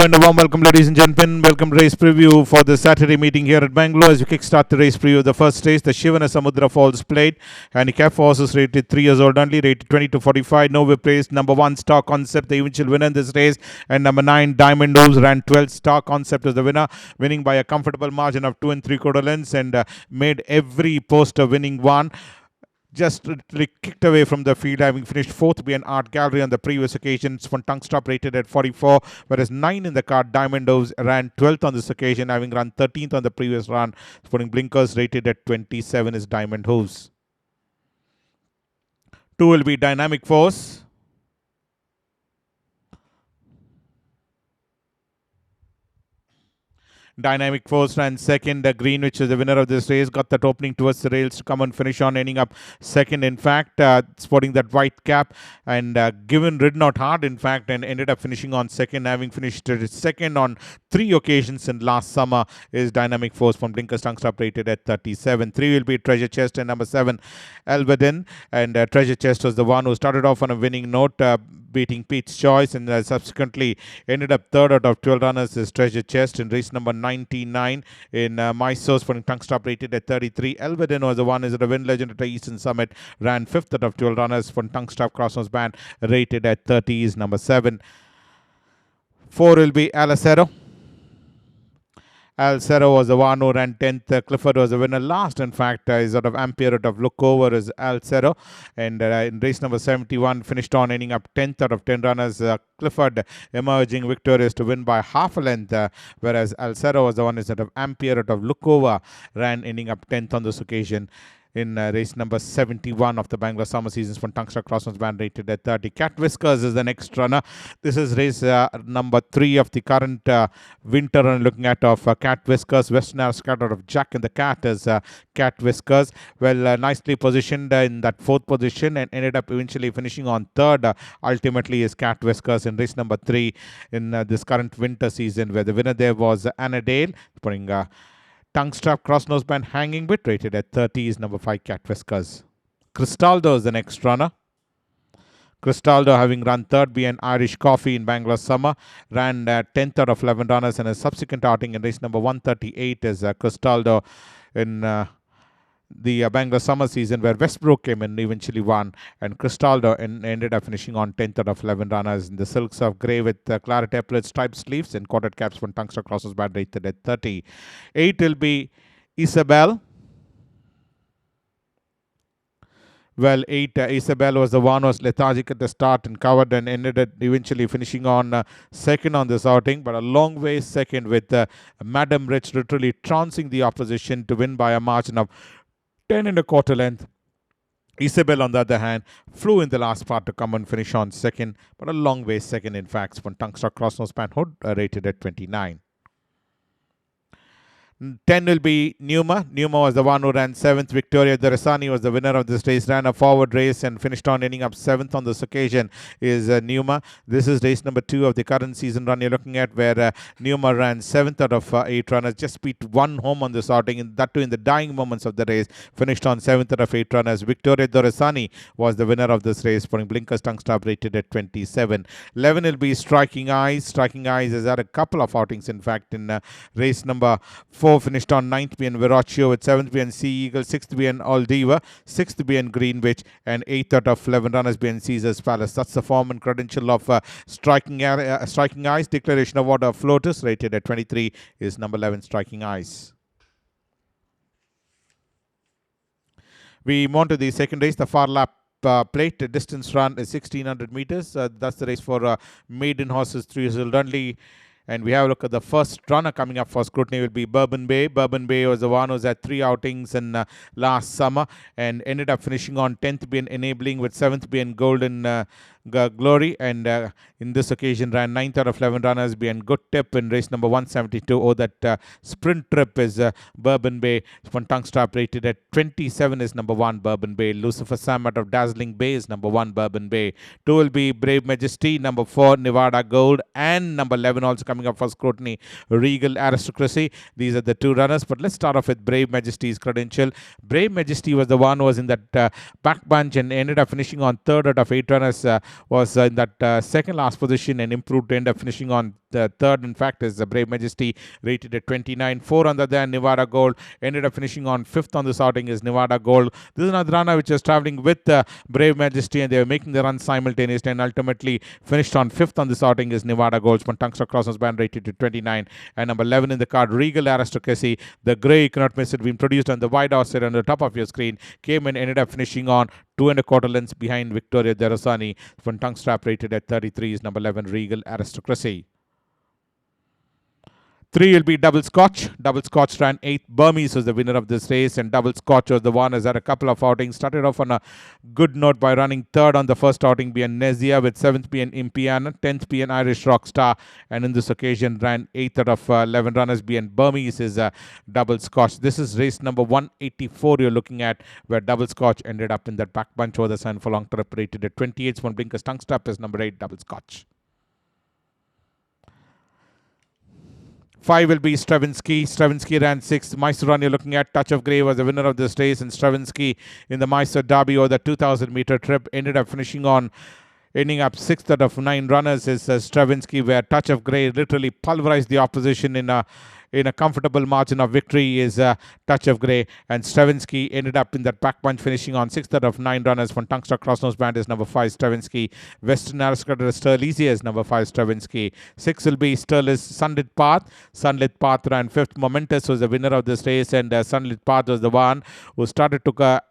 And a warm welcome, ladies and gentlemen. Welcome to race preview for the Saturday meeting here at Bangalore as we kickstart the race preview of the first race, the Shivanasamudra Falls Plate. Handicap for horses rated 3 years old only, rated 20 to 45. No whip race. Number 1, Star Concept, the eventual winner in this race. And number 9, Diamond Hooves, ran 12. Star Concept is the winner, winning by a comfortable margin of 2 3/4 lengths and made every poster winning one. Just kicked away from the field, having finished fourth behind Art Gallery on the previous occasion. Von Tungstop rated at 44, whereas 9 in the card, Diamond Doves, ran 12th on this occasion, having run 13th on the previous run. Putting blinkers rated at 27 is Diamond Hooves. 2 will be Dynamic Force. Dynamic Force ran second. Greenwich is the winner of this race. Got that opening towards the rails to come and finish on, ending up second. In fact, sporting that white cap and ridden out hard, in fact, and ended up finishing on second, having finished second on 3 occasions in last summer. Is Dynamic Force from Blinkers Tungstop rated at 37. 3 will be Treasure Chest and number 7, Elvedin. And Treasure Chest was the one who started off on a winning note, beating Pete's Choice, and subsequently ended up third out of 12 runners is Treasure Chest in race number 99 in Mysore's for Tungstop rated at 33. Elvedin was the one is a win legend at Eastern Summit, ran 5th out of 12 runners for Tungstop Crossnose Band rated at 30 is number 7. 4 will be Alacero. Alcero was the one who ran 10th. Clifford was the winner last. In fact, is out of Ampere out of Lookover is Alcero. And in race number 71, finished on ending up 10th out of 10 runners. Clifford emerging victorious to win by half a length, whereas Alcero was the one is out of Ampere out of Lookover, ran ending up 10th on this occasion. In race number 71 of the Bangalore Summer Seasons from Tungstop Crossnose Band rated at 30. Cat Whiskers is the next runner. This is race number 3 of the current winter run looking at of Cat Whiskers. Western Ascot out of Jack and the Cat is Cat Whiskers. Well, nicely positioned in that 4th position and ended up eventually finishing on 3rd. Ultimately is Cat Whiskers in race number 3 in this current winter season, where the winner there was Annadale, putting Tungstop Crossnose Band hanging bit rated at 30 is number 5 Cat Whiskers. Cristaldo is the next runner. Cristaldo, having run 3rd behind Irish Coffee in Bangalore Summer, ran 10th out of 11 runners, and a subsequent outing in race number 138 is Cristaldo in the Bangalore Summer Season, where Westbrook came in and eventually won, and Cristaldo ended up finishing on 10th out of 11 runners in the silks of grey with claret epaulet striped sleeves and quartered caps from Tungstop Crossnose Band rated at 30. 8 will be Isabel. Well, 8, Isabel was the one who was lethargic at the start and covered and ended up eventually finishing on second on this outing, but a long way second with Madam Rich literally trouncing the opposition to win by a margin of 10 1/4 length. Isabel, on the other hand, flew in the last part to come and finish on second, but a long way second, in fact, from Tungstop Crossnose Band Hood rated at 29. 10 will be Numa. Numa was the one who ran 7th. Victoria Doresani was the winner of this race. Ran a forward race and finished on ending up 7th on this occasion is Numa. This is race number 2 of the current season run you're looking at, where Numa ran 7th out of 8 runners. Just beat one home on this outing, and that too in the dying moments of the race. Finished on 7th out of 8 runners. Victoria Doresani was the winner of this race, putting Blinkers Tungstop rated at 27. 11 will be Striking Eyes. Striking Eyes has had a couple of outings, in fact, in race number 4. Finished on 9th being Viraccio, with 7th being Sea Eagle, 6th being Aldiva, 6th being Greenwich, and 8th out of 11 runners being Caesar's Palace. That's the form and credential of Striking Eyes. Declaration of Order of Flotus rated at 23 is number 11 Striking Eyes. We move on to the second race, the Phar lap plate. The distance run is 1600 meters. That's the race for maiden horses 3 years old only. And we have a look at the first runner coming up for scrutiny will be Bourbon Bay. Bourbon Bay was the one who was at 3 outings in last summer and ended up finishing on 10th being Enabling, with 7th being Golden Glory, and in this occasion ran 9th out of 11 runners being Good Tip in race number 172. Oh, that sprint trip is Bourbon Bay. From Tungstop rated at 27 is number 1 Bourbon Bay. Lucifer Sam out of Dazzling Bay is number 1 Bourbon Bay. 2 will be Brave Majesty, number 4 Nevada Gold, and number 11 also coming up for scrutiny, Regal Aristocracy. These are the 2 runners, but let's start off with Brave Majesty's credential. Brave Majesty was the one who was in that back bunch and ended up finishing on 3rd out of 8 runners was in that second last position and improved to end up finishing on the third. In fact, is the Brave Majesty, rated at 29. 4 under there, Nevada Gold, ended up finishing on fifth on this outing is Nevada Gold. This is another runner which is traveling with Brave Majesty, and they were making the run simultaneously, and ultimately finished on fifth on this outing is Nevada Gold. From Tungsten Crossers band, rated to 29. And number 11 in the card, Regal Aristocracy, the grey, you cannot miss it, being produced on the wide outside on the top of your screen, came and ended up finishing on 2.25 lengths behind Victoria Derosani. From tongue strap, rated at 33 is number 11 Regal Aristocracy. 3 will be Double Scotch. Double Scotch ran 8th. Burmese was the winner of this race, and Double Scotch was the one has had a couple of outings. Started off on a good note by running third on the first outing, being Nezia, with 7th being Impiana, 10th being Irish Rockstar, and in this occasion ran 8th out of 11 runners, being Burmese is Double Scotch. This is race number 184 you're looking at, where Double Scotch ended up in that back bunch over the sun for long trip, rated at 28. One Blinkers tongue strap is number 8 Double Scotch. 5 will be Stravinsky. Stravinsky ran 6th. Mysore run you're looking at. Touch of Grey was the winner of this race, and Stravinsky in the Mysore Derby over the 2,000 meter trip ended up ending up 6th out of 9 runners is Stravinsky, where Touch of Grey literally pulverized the opposition in a comfortable margin of victory is Touch of Grey, and Stravinsky ended up in that pack bunch, finishing on 6th out of 9 runners. From Tungsten Crossnose band is number 5 Stravinsky. Western Aristocrat Sturlesia is number 5 Stravinsky. 6 will be Sturlis Sunlit Path. Sunlit Path ran 5th. Momentous was the winner of this race, and Sunlit Path was the one who started to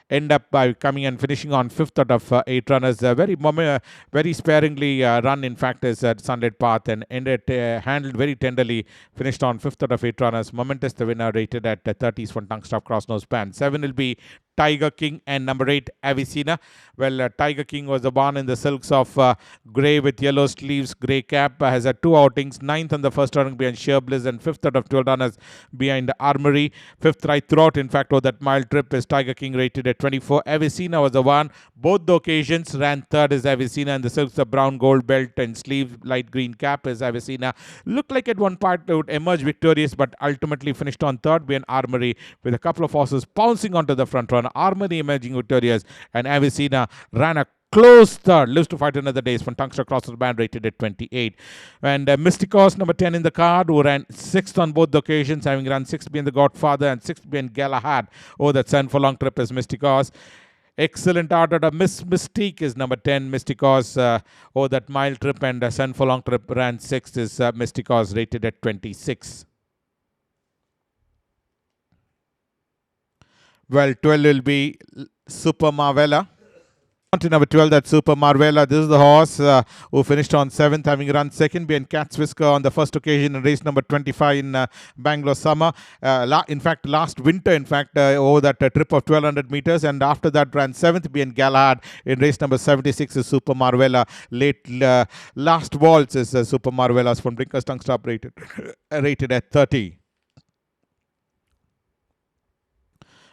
end up by coming and finishing on 5th out of 8 runners. Very sparingly run, in fact, is Sunlit Path, and handled very tenderly, finished on 5th out of 8 runners. Momentous the winner, rated at 30s from Tungsten Crossnose band. 7 will be Tiger King, and number 8 Avicenna. Well, Tiger King was the one in the silks of grey with yellow sleeves, grey cap, has had 2 outings. 9th on the first outing behind Sheer Bliss, and 5th out of 12 runners behind Armory. 5th right throughout, in fact, over that mile trip is Tiger King, rated at 24. Avicenna was the one. Both the occasions ran 3rd is Avicenna, and the silks of brown gold belt and sleeve light green cap is Avicenna. Looked like at one part it would emerge victorious, but ultimately finished on 3rd behind Armory, with a couple of horses pouncing onto the front runner. Armory emerging victorious, and Avicenna ran a close third. Lives to fight another day from Tungsten Crossers band, rated at 28. And Mysticos, number 10 in the card, who ran 6th on both the occasions, having run 6th being the Godfather and 6th being Galahad. That sun for long trip is Mysticos. Excellent out of Miss Mystique is number 10 Mysticos. That mile trip, and sun for long trip ran 6th is Mysticos, rated at 26. Well, 12 will be Super Marvella. On to number 12, that's Super Marvella. This is the horse who finished on 7th, having run 2nd behind Cat's Whisker on the first occasion in race number 25 in Bangalore summer. In fact, last winter, over that trip of 1,200 meters, and after that ran 7th behind Galahad in race number 76 is Super Marvella. Last waltz is Super Marvella's from Brinker's Tongue Stop, rated at 30.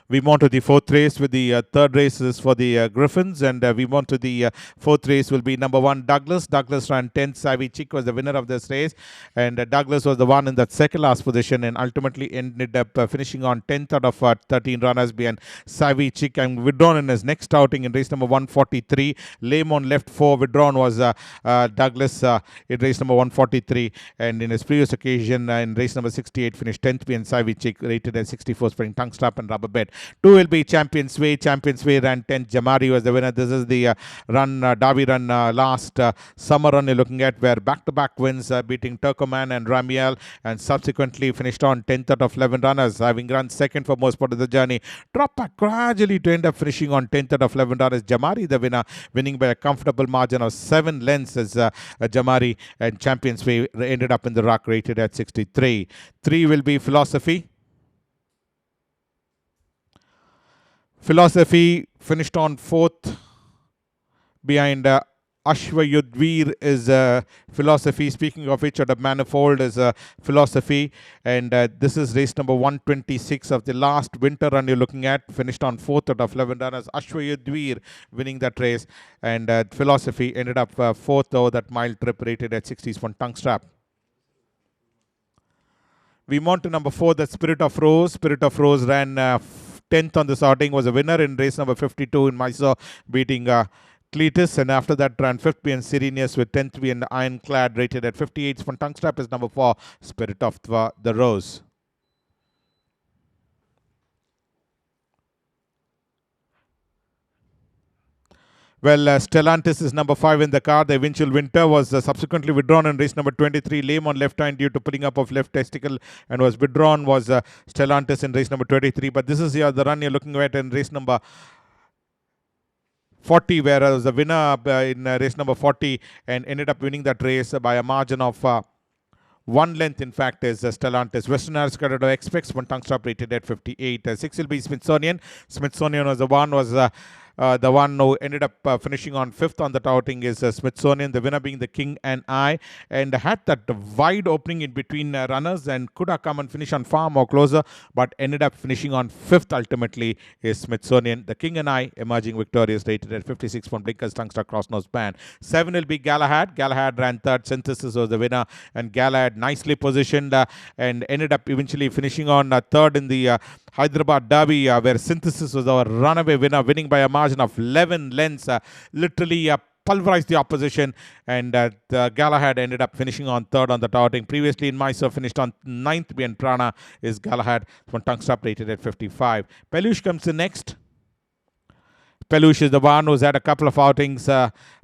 We move on to the 4th race, with the 3rd race is for the Griffins, and we move on to the 4th race will be number 1 Douglas. Douglas ran 10th. Savvy Chick was the winner of this race, and Douglas was the one in that second last position, and ultimately ended up finishing on 10th out of 13 runners behind Savvy Chick, and withdrawn in his next outing in race number 143. Lame on left 4. Withdrawn was Douglas in race number 143, and in his previous occasion in race number 68 finished 10th behind Savvy Chick, rated at 64, spring tongue strap and rubber bed. 2 will be Champions Way. Champions Way ran 10th. Jamari was the winner. This is the Derby run last summer run you're looking at, where back-to-back wins, beating Turkoman and Ramiel, and subsequently finished on 10th out of 11 runners, having run 2nd for most part of the journey. Drop back gradually to end up finishing on 10th out of 11 runners. Jamari the winner, winning by a comfortable margin of 7 lengths as Jamari, and Champions Way ended up in the ruck, rated at 63. 3 will be Philosophy. Philosophy finished on 4th behind Ashwayudveer is Philosophy. Speaking of which, at a manifold is Philosophy, and this is race number 126 of the last winter run you're looking at. Finished on 4th out of 11 runners. Ashwayudveer winning that race, and Philosophy ended up 4th over that mile trip, rated at 60s from tongue strap. We move on to number 4, the Spirit of Rose. Spirit of Rose ran 10th on this outing, was a winner in race number 52 in Mysore, beating Cletus, and after that ran 5th being Sirenius with 10th being Ironclad, rated at 58. From tongue strap is number 4, Spirit of the Rose. Well, Stellantis is number 5 in the car. The eventual winter was subsequently withdrawn in race number 23. Lame on left hand due to pulling up of left testicle and was withdrawn was Stellantis in race number 23. But this is the run you're looking at in race number 40, whereas the winner in race number 40 and ended up winning that race by a margin of 1 length, in fact, is Stellantis. Western Aristocrat expects one tongue stop rated at 58. 6 will be Smithsonian. Smithsonian was the one who ended up finishing on 5th on that outing is Smithsonian, the winner being the King and I, and had that wide opening in between runners and could have come and finish on far more closer, but ended up finishing on 5th ultimately is Smithsonian. The King and I emerging victorious, rated at 56 from Blinkers, Tungster, Cross Nose Band. 7 will be Galahad. Galahad ran 3rd. Synthesis was the winner, and Galahad nicely positioned and ended up eventually finishing on 3rd in the Hyderabad Derby, where Synthesis was our runaway winner, winning by a margin of 11 lengths, literally pulverized the opposition, and Galahad ended up finishing on 3rd on the outing. Previously in Mysore finished on 9th, and Prana is Galahad from tongue stop rated at 55. Peluche comes in next. Peluche is the one who's had a couple of outings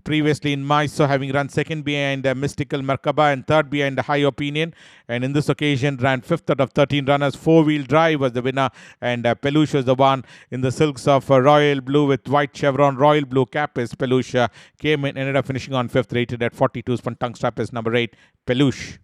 previously in Mysore, having run 2nd behind Mystical Merkaba and 3rd behind High Opinion. And in this occasion, ran 5th out of 13 runners. 4-wheel drive was the winner. And Peluche was the one in the silks of royal blue with white chevron. Royal blue cap is Peluche. Came in, ended up finishing on 5th, rated at 42. From tongue strap is number 8, Peluche.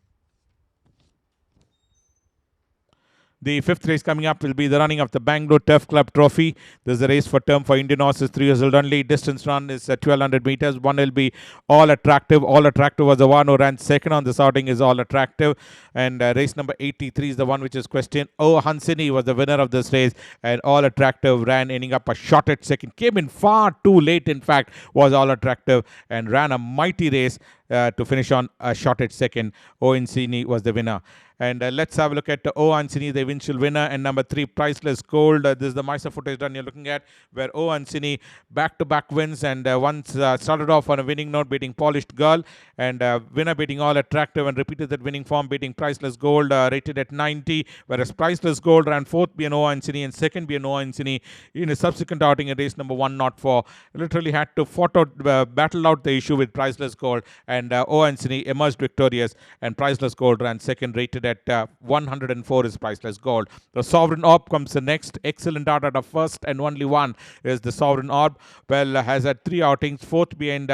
The 5th race coming up will be the running of the Bangalore Turf Club Trophy. This is a race for term for Indian horses, 3 years old only. Distance run is 1200 meters. One will be All Attractive. All Attractive was the one who ran 2nd on this outing is All Attractive. And race number 83 is the one which is questioned. Oh, Hansini was the winner of this race. And All Attractive ran, ending up a shot at 2nd. Came in far too late, in fact, was All Attractive. And ran a mighty race to finish on a shot at 2nd. Oh, Hansini was the winner. And let's have a look at O Hansini, the eventual winner, and number 3, Priceless Gold. This is the Mysore footage done you're looking at, where O Hansini back-to-back wins, and once started off on a winning note, beating Polished Girl, and winner beating All Attractive, and repeated that winning form, beating Priceless Gold, rated at 90, whereas Priceless Gold ran 4th being O Hansini and 2nd being O Hansini in a subsequent outing in race number 104. Literally had to battle out the issue with Priceless Gold, and O Hansini emerged victorious, and Priceless Gold ran 2nd, rated at 104 is Priceless Gold. The Sovereign Orb comes the next. Excellent out of 1st and only one is the Sovereign Orb. Well, has had 3 outings, 4th behind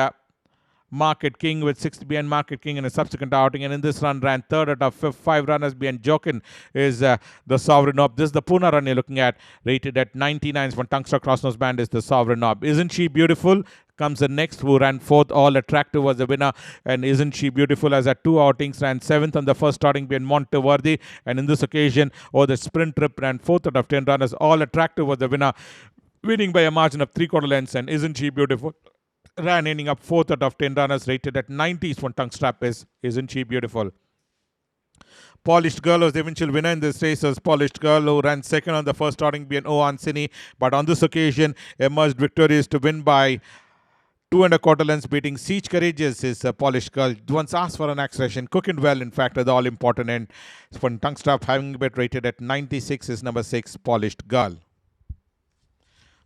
Market King with 6th behind Market King in a subsequent outing, and in this run ran 3rd out of 5 runners behind Jokin is the Sovereign Orb. This is the Pune run you're looking at, rated at 99 from Tungster Cross Nose Band is the Sovereign Orb. Isn't She Beautiful comes the next, who ran 4th. All Attractive was the winner, and Isn't She Beautiful has had 2 outings, ran 7th on the first outing behind Monteverdi, and in this occasion, the sprint trip ran 4th out of 10 runners. All Attractive was the winner, winning by a margin of 3/4 lengths, and Isn't She Beautiful ran, ending up 4th out of 10 runners, rated at 90s. One tongue strap is Isn't She Beautiful. Polished Girl was the eventual winner in this race. Was Polished Girl, who ran 2nd on the first outing behind O Hansini, but on this occasion emerged victorious to win by 2 1/4 lengths, beating Siege Courageous is Polished Girl. Once asked for an acceleration, cooking well, in fact, at the all-important end. From tongue strap, having a bit rated at 96 is number 6, Polished Girl.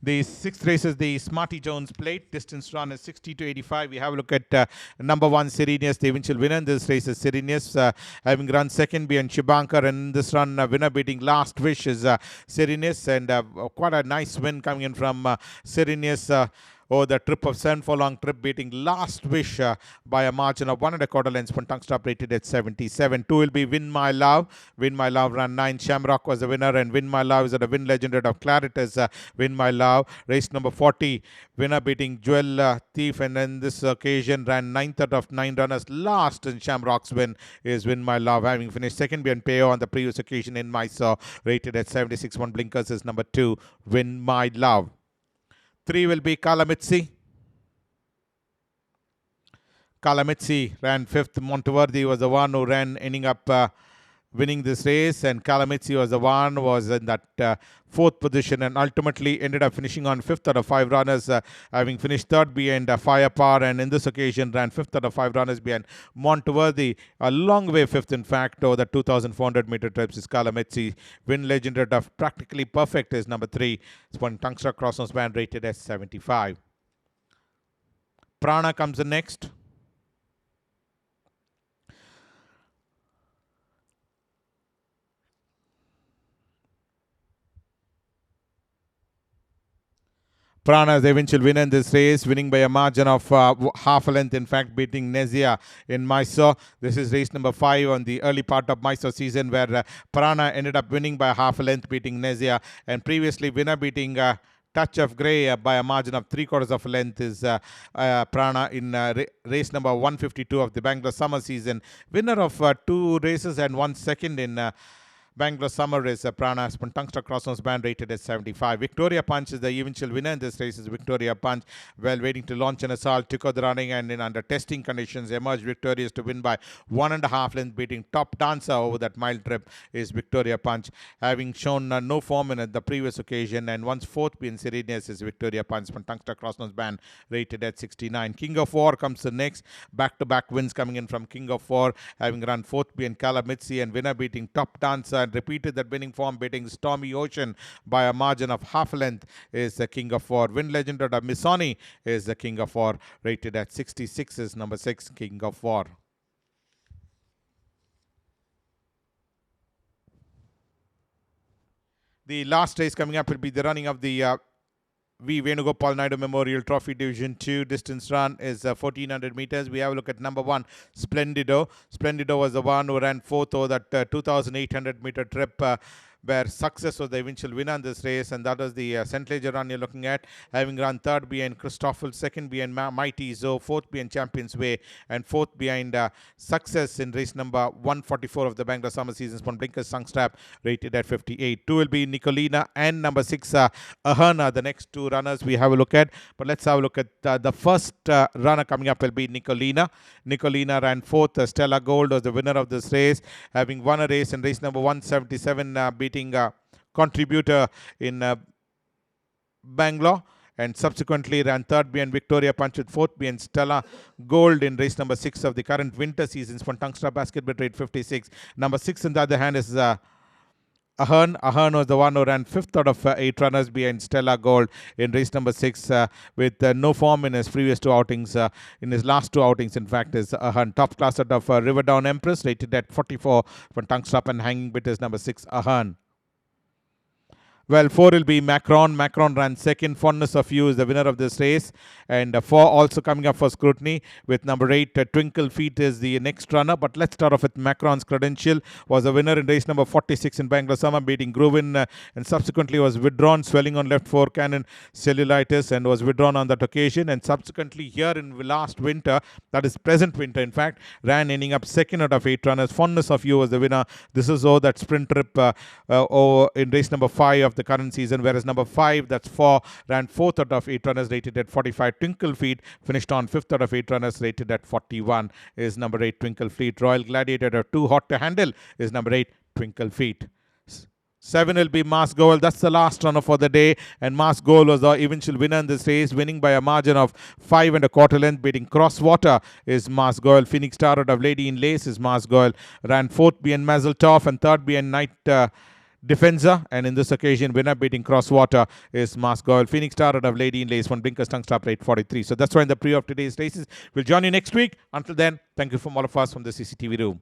The 6th race is the Smarty Jones Plate. Distance run is 60 to 85. We have a look at number 1, Sirenius, the eventual winner in this race is Sirenius, having run 2nd behind Shibankar, and in this run, winner beating Last Wish is Sirenius, and quite a nice win coming in from Sirenius. The trip of 7 furlong trip, beating Last Wish by a margin of 1 1/4 lengths. Tongue stop rated at 77. 2 will be Win My Love. Win My Love ran 9. Shamrock was the winner, and Win My Love is at a win legend of Claret Win My Love. Race number 40, winner beating Jewel Thief, and in this occasion ran 9th out of 9 runners. Last in Shamrock's win is Win My Love, having finished 2nd behind Peo on the previous occasion in Mysore, rated at 76. One Blinkers is number 2, Win My Love. 3 will be Kalamitsi. Kalamitsi ran 5th. Monteverdi was the one who ran, ending up winning this race, and Kalamitsi was in that fourth position and ultimately ended up finishing on fifth out of five runners, having finished third behind Phar, and in this occasion ran fifth out of five runners behind Monteverdi, a long way fifth in fact over the 2,400 meter trips is Kalamitsi. Win legend of practically perfect is number 3, Spun Tungsta Crossnose Band, rated as 75. Prana comes in next. Prana is the eventual winner in this race, winning by a margin of half a length, in fact, beating Nezia in Mysore. This is race number 5 on the early part of Mysore season, where Prana ended up winning by half a length, beating Nezia, and previously winner beating Touch of Grey by a margin of 3/4 of a length is Prana in race number 152 of the Bangalore summer season. Winner of 2 races and 1 second in Bangalore summer is Prana Tungsta Crossnose Band, rated at 75. Victoria Punch is the eventual winner in this race. Is Victoria Punch, while waiting to launch an assault, took out the running, and in under testing conditions emerged victorious to win by 1.5 length, beating Top Dancer over that mile trip is Victoria Punch, having shown no form in the previous occasion, and once fourth being Serenius is Victoria Punch Tungsta Crossnose Band, rated at 69. King of War comes the next. Back-to-back wins coming in from King of War, having run fourth being Kalamitsi, and winner beating Top Dancer, and repeated that winning form, beating Stormy Ocean by a margin of half a length is the King of War. Win legend of Missoni is the King of War, rated at 66 is number 6, King of War. The last race coming up will be the running of the Venugopal Naidu Memorial Trophy Division 2 distance run is 1400 meters. We have a look at number 1, Splendido. Splendido was the one who ran fourth over that 2800 meter trip, where Success was the eventual winner in this race, and that was the St. Leger run you're looking at, having run third behind Christoffel, second behind Mighty Zo, fourth behind Champions Way, and fourth behind Success in race number 144 of the Bangalore summer season. Spun Blinkers Sungstrap, rated at 58. 2 will be Nicolina and number 6 Ahana, the next 2 runners we have a look at. But let's have a look at the first runner coming up will be Nicolina. Nicolina ran fourth. Stella Gold was the winner of this race, having won a race in race number 177, beating contributor in Bangalore, and subsequently ran third behind Victoria Punch with fourth behind Stella Gold in race number 6 of the current winter season. Spun Tungsta Basketball, rate 56. Number 6 on the other hand is Ahern. Ahern was the one who ran 5th out of 8 runners behind Stella Gold in race number 6 with no form in his previous 2 outings. In his last 2 outings, in fact, is Ahern. Top class out of Riverdown Empress, rated at 44 for Tungsta, and hanging bit is number 6 Ahern. Well, 4 will be Macron. Macron ran second. Fondness of You is the winner of this race. And 4 also coming up for scrutiny with number 8, Twinkle Feet is the next runner. But let's start off with Macron's credential. Was a winner in race number 46 in Bangalore summer, beating Gruvin, and subsequently was withdrawn, swelling on left forecannon, cellulitis, and was withdrawn on that occasion. And subsequently here in last winter, that is present winter in fact, ran ending up second out of 8 runners. Fondness of You was the winner. This is that sprint trip in race number 5 of the current season, whereas number 5, that's 4, ran 4th out of 8 runners, rated at 45. Twinkle Feet finished on 5th out of 8 runners, rated at 41 is number 8, Twinkle Feet. Royal Gladiator, too hot to handle, is number 8, Twinkle Feet. 7 will be Mass Goal. That's the last runner for the day, and Mass Goal was the eventual winner in this race, winning by a margin of 5 1/4 length, beating Crosswater is Mass Goal. Phoenix Star out of Lady in Lace is Mass Goal. Ran 4th behind Mazeltov and 3rd behind Night Defenser, and in this occasion, winner beating Crosswater is Mass Goal. Phoenix Star out of Lady in Lace, one Blinkers Tungsta, rate 43. So that's why in the pre of today's races. We'll join you next week. Until then, thank you from all of us from the CCTV room.